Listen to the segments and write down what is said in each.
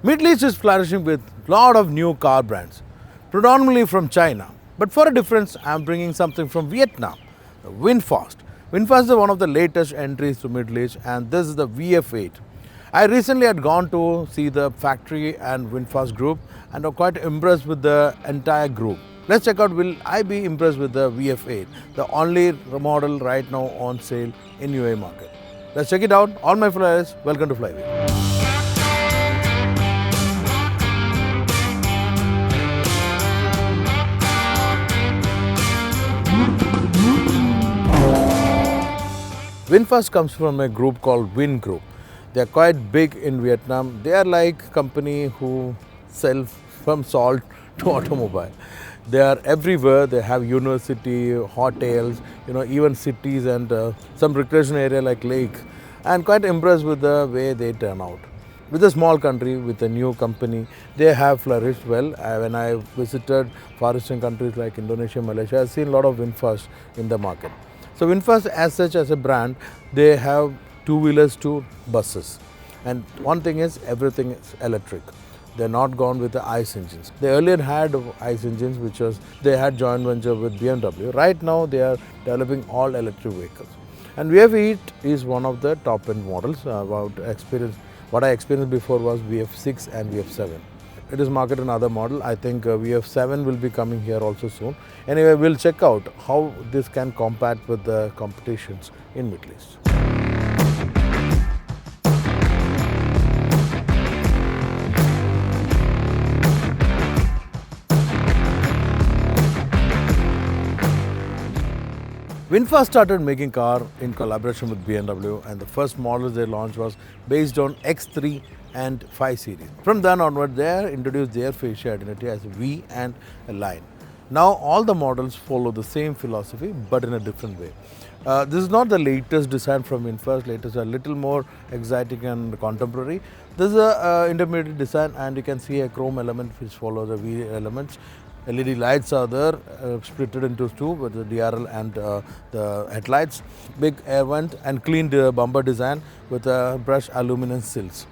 Middle East is flourishing with a lot of new car brands, predominantly from China. But for a difference, I am bringing something from Vietnam, the VinFast. VinFast is one of the latest entries to Middle East, and this is the VF8. I recently had gone to see the factory and VinFast group, and I'm quite impressed with the entire group. Let's check out, will I be impressed with the VF8, the only model right now on sale in UAE market. Let's check it out. All my flyers, welcome to Flyway. VinFast comes from a group called Vin Group. They are quite big in Vietnam. They are like a company who sell from salt to automobile. They are everywhere. They have university, hotels, even cities and some recreation area like lake. And quite impressed with the way they turn out. With a small country, with a new company, they have flourished well. When I visited Far Eastern countries like Indonesia, Malaysia, I've seen a lot of VinFast in the market. So VinFast as such as a brand, they have two-wheelers to buses. And one thing is, everything is electric. They're not gone with the ICE engines. They earlier had ICE engines, which was, they had joint venture with BMW. Right now, they are developing all electric vehicles. And VF8 is one of the top-end models. What I experienced before was VF6 and VF7. It is marketed another model. I think VF7 will be coming here also soon. Anyway, we'll check out how this can compete with the competitions in Middle East. VinFast started making car in collaboration with BMW, and the first models they launched was based on X3 and 5 series. From then onward, they introduced their facial identity as V and a line. Now all the models follow the same philosophy but in a different way. This is not the latest design from VinFast. Latest are a little more exotic and contemporary. This is an intermediate design, and you can see a chrome element which follows the V elements. LED lights are there, splitted into two with the DRL and the headlights. Big air vent and cleaned bumper design with brushed aluminum sills.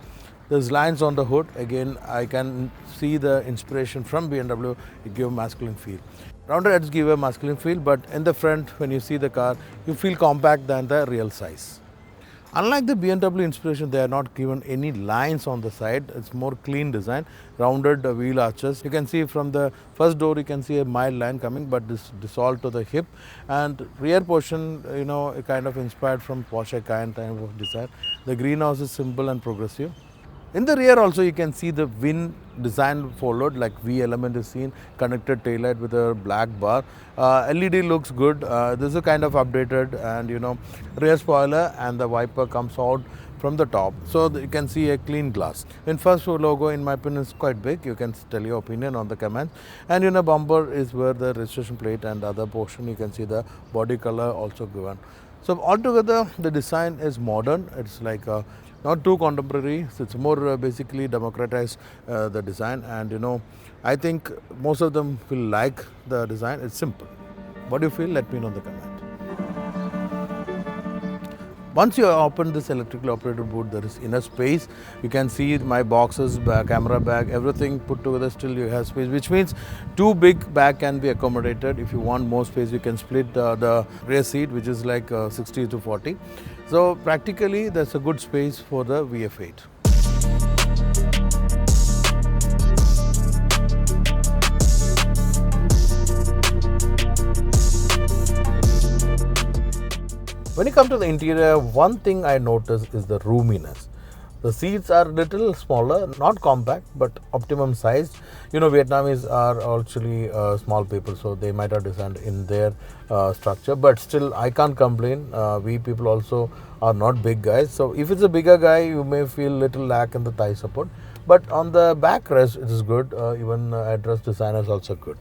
There's lines on the hood. Again, I can see the inspiration from BMW. It gives a masculine feel. Rounded heads give a masculine feel, but in the front, when you see the car, you feel compact than the real size. Unlike the BMW inspiration, they are not given any lines on the side. It's more clean design, rounded wheel arches. You can see from the first door, you can see a mild line coming, but this dissolved to the hip. And rear portion, kind of inspired from Porsche Cayenne type of design. The greenhouse is simple and progressive. In the rear also you can see the Vin design followed, like V element is seen, connected taillight with a black bar. LED looks good. This is a kind of updated, and rear spoiler and the wiper comes out from the top. So you can see a clean glass. VinFast logo in my opinion is quite big. You can tell your opinion on the comments. And bumper is where the registration plate and other portion you can see the body color also given. So altogether the design is modern. It's like not too contemporary, so it's more basically democratized the design, and I think most of them will like the design. It's simple. What do you feel? Let me know in the comment. Once you open this electrically operated boot, there is enough space. You can see my boxes, camera bag, everything put together. Still you have space, which means two big bag can be accommodated. If you want more space, you can split the rear seat, which is like 60 to 40. So practically, there's a good space for the VF8. When you come to the interior, one thing I noticed is the roominess. The seats are little smaller, not compact, but optimum sized. Vietnamese are actually small people, so they might have designed in their structure. But still, I can't complain. We people also are not big guys. So if it's a bigger guy, you may feel little lack in the thigh support. But on the backrest, it is good. Even address design is also good.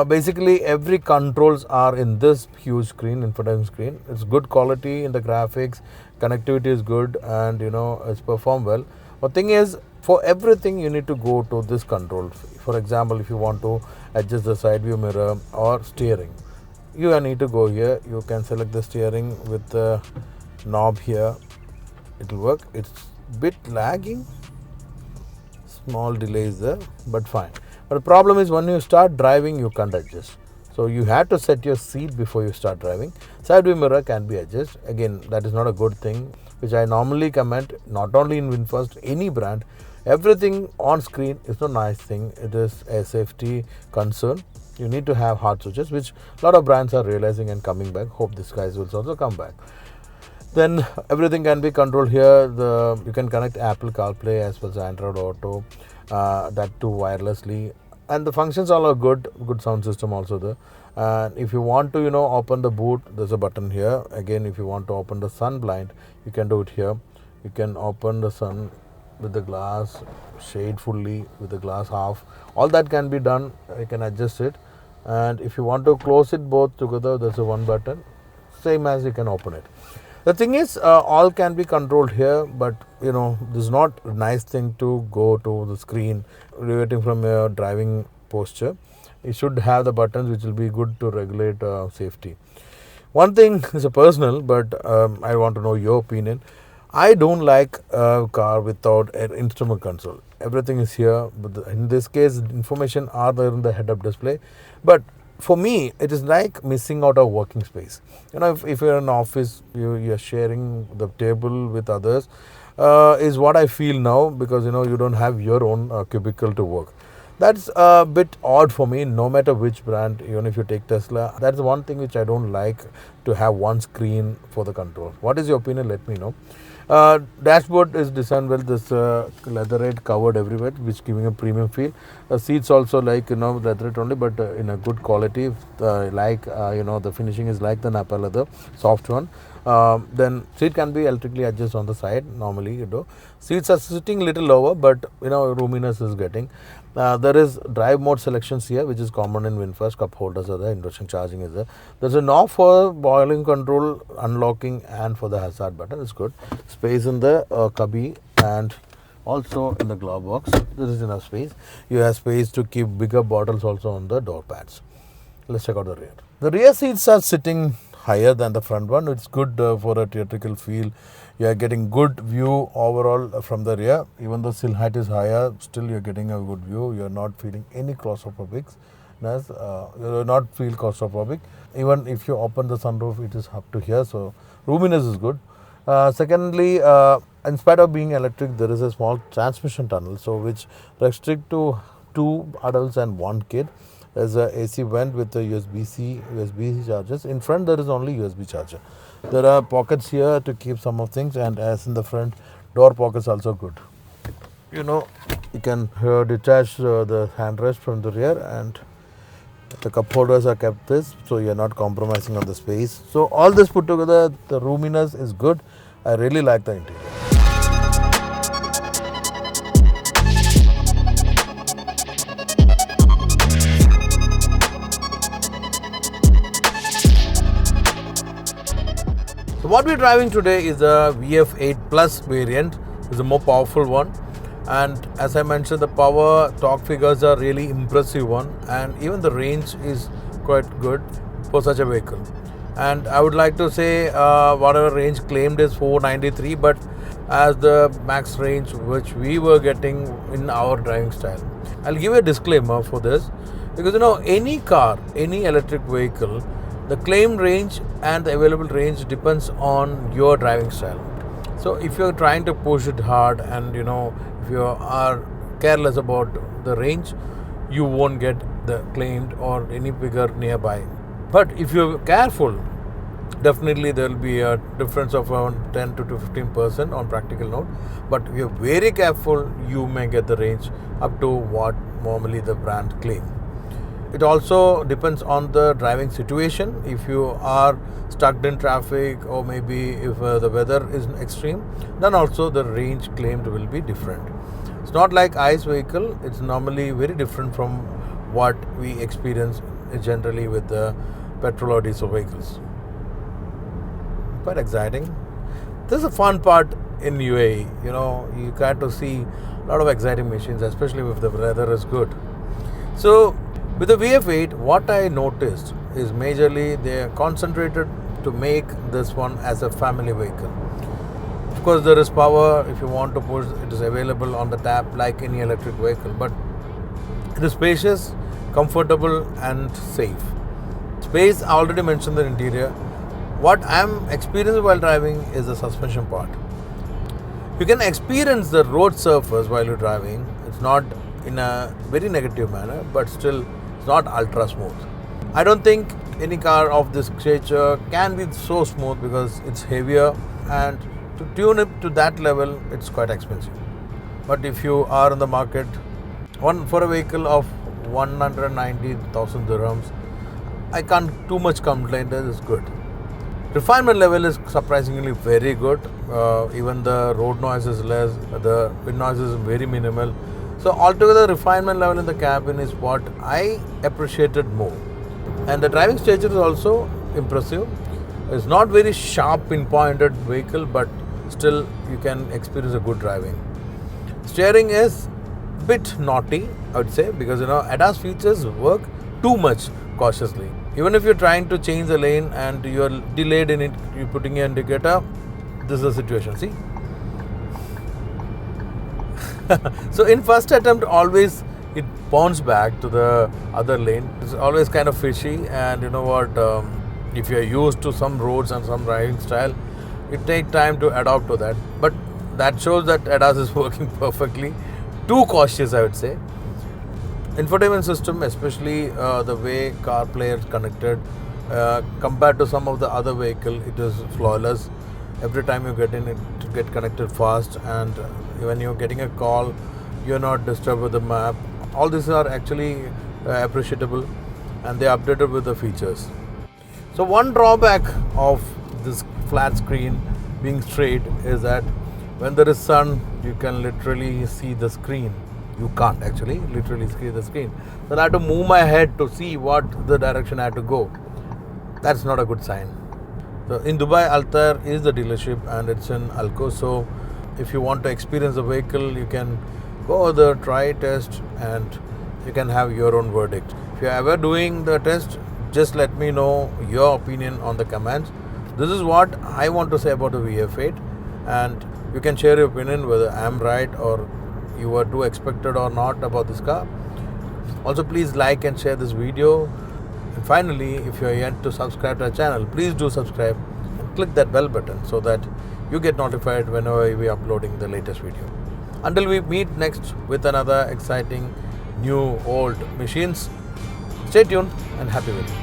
Basically, every controls are in this huge screen, infotainment screen. It's good quality in the graphics, connectivity is good, and it's performed well. But thing is, for everything you need to go to this control. For example, if you want to adjust the side view mirror or steering, you need to go here. You can select the steering with the knob here. It will work. It's bit lagging. small delay is there, but fine. But the problem is when you start driving, you can't adjust. So you have to set your seat before you start driving. Side view mirror can be adjusted. Again, that is not a good thing, which I normally comment, not only in VinFast, any brand. Everything on screen is a nice thing. It is a safety concern. You need to have hard switches, which a lot of brands are realizing and coming back. Hope this guys will also come back. Then everything can be controlled here. You can connect Apple CarPlay as well as Android Auto, that too wirelessly, and the functions all are good sound system also there. And if you want to open the boot, there's a button here. Again, if you want to open the sun blind, you can do it here. You can open the sun with the glass shade fully, with the glass half. All that can be done. You can adjust it. And if you want to close it both together, there's a one button, same as you can open it. The thing is, all can be controlled here, but this is not a nice thing to go to the screen deviating from your driving posture. You should have the buttons which will be good to regulate safety. One thing is a personal, but I want to know your opinion. I don't like a car without an instrument console. Everything is here, but in this case, information are there in the head-up display. But for me, it is like missing out a working space. If you're in an office, you're sharing the table with others, is what I feel now, because you don't have your own cubicle to work. That's a bit odd for me, no matter which brand. Even if you take Tesla, that's one thing which I don't like, to have one screen for the control. What is your opinion? Let me know. Dashboard is designed well. This leatherette covered everywhere, which giving a premium feel. Seats also like leatherette only, but in a good quality. The finishing is like the Napa leather, soft one. Then seat can be electrically adjusted on the side. Normally, seats are sitting little lower, but roominess is getting. There is drive mode selections here, which is common in VinFast. Cup holders are there, induction charging is there. There's a knob for volume control, unlocking, and for the hazard button. It's good. Space in the cubby and also in the glove box. This is enough space. You have space to keep bigger bottles also on the door pads. Let's check out the rear. The rear seats are sitting higher than the front one. It's good for a theatrical feel. You are getting good view overall from the rear. Even though sill height is higher, still you are getting a good view. You are not feeling any claustrophobic. You will not feel claustrophobic. Even if you open the sunroof, it is up to here. So roominess is good. Secondly, in spite of being electric, there is a small transmission tunnel, so which restrict to 2 adults and 1 kid. There's a AC vent with the USB-C, USB chargers. In front, there is only USB charger. There are pockets here to keep some of things, and as in the front, door pockets also good. You can detach the handrest from the rear, and the cup holders are kept this, so you're not compromising on the space. So all this put together, the roominess is good. I really like the interior. So what we're driving today is a VF8 Plus variant. It's a more powerful one. And as I mentioned, the power torque figures are really impressive one, and even the range is quite good for such a vehicle. And I would like to say whatever range claimed is 493, but as the max range which we were getting in our driving style. I'll give you a disclaimer for this, because any car, any electric vehicle, the claimed range and the available range depends on your driving style. So if you're trying to push it hard and if you are careless about the range, you won't get the claimed or any figure nearby. But if you're careful, definitely there will be a difference of around 10 to 15% on practical note. But if you're very careful, you may get the range up to what normally the brand claim. It also depends on the driving situation. If you are stuck in traffic, or maybe if the weather is extreme, then also the range claimed will be different. It's not like ICE vehicle. It's normally very different from what we experience generally with the petrol or diesel vehicles. Quite exciting. This is a fun part in UAE. You get to see a lot of exciting machines, especially if the weather is good. So with the VF8, what I noticed is majorly they are concentrated to make this one as a family vehicle. Of course, there is power. If you want to push, it is available on the tap like any electric vehicle. But it is spacious, comfortable, and safe. Space, I already mentioned the interior. What I am experiencing while driving is the suspension part. You can experience the road surface while you're driving. It's not in a very negative manner, but still it's not ultra smooth. I don't think any car of this stature can be so smooth because it's heavier, and to tune it to that level, it's quite expensive. But if you are in the market for a vehicle of 190,000 dirhams, I can't too much complain. That is good. Refinement level is surprisingly very good. Even the road noise is less, the wind noise is very minimal. So altogether, refinement level in the cabin is what I appreciated more. And the driving stature is also impressive. It's not very sharp pinpointed vehicle, but still you can experience a good driving. Steering is a bit naughty, I would say, because ADAS features work too much cautiously. Even if you're trying to change the lane and you're delayed in it, you're putting your indicator, this is the situation, see? So in first attempt, always it bounced back to the other lane. It's always kind of fishy, and you know what, if you're used to some roads and some driving style, it takes time to adapt to that. But that shows that ADAS is working perfectly. Too cautious, I would say. Infotainment system, especially the way CarPlay is connected, compared to some of the other vehicle, it is flawless. Every time you get in, it get connected fast, and when you're getting a call, you're not disturbed with the map. All these are actually appreciable, and they are updated with the features. So one drawback of this flat screen being straight is that when there is sun, you can literally see the screen. You can't actually literally see the screen. So I have to move my head to see what the direction I have to go. That's not a good sign. So in Dubai, Altair is the dealership, and it's in Alco. So if you want to experience the vehicle, you can go there, try test, and you can have your own verdict. If you're ever doing the test, just let me know your opinion on the comments. This is what I want to say about the VF8, and you can share your opinion whether I'm right or you were too expected or not about this car. Also, please like and share this video. And finally, if you are yet to subscribe to our channel, please do subscribe and click that bell button so that you get notified whenever we are uploading the latest video. Until we meet next with another exciting new old machines, stay tuned and happy with it.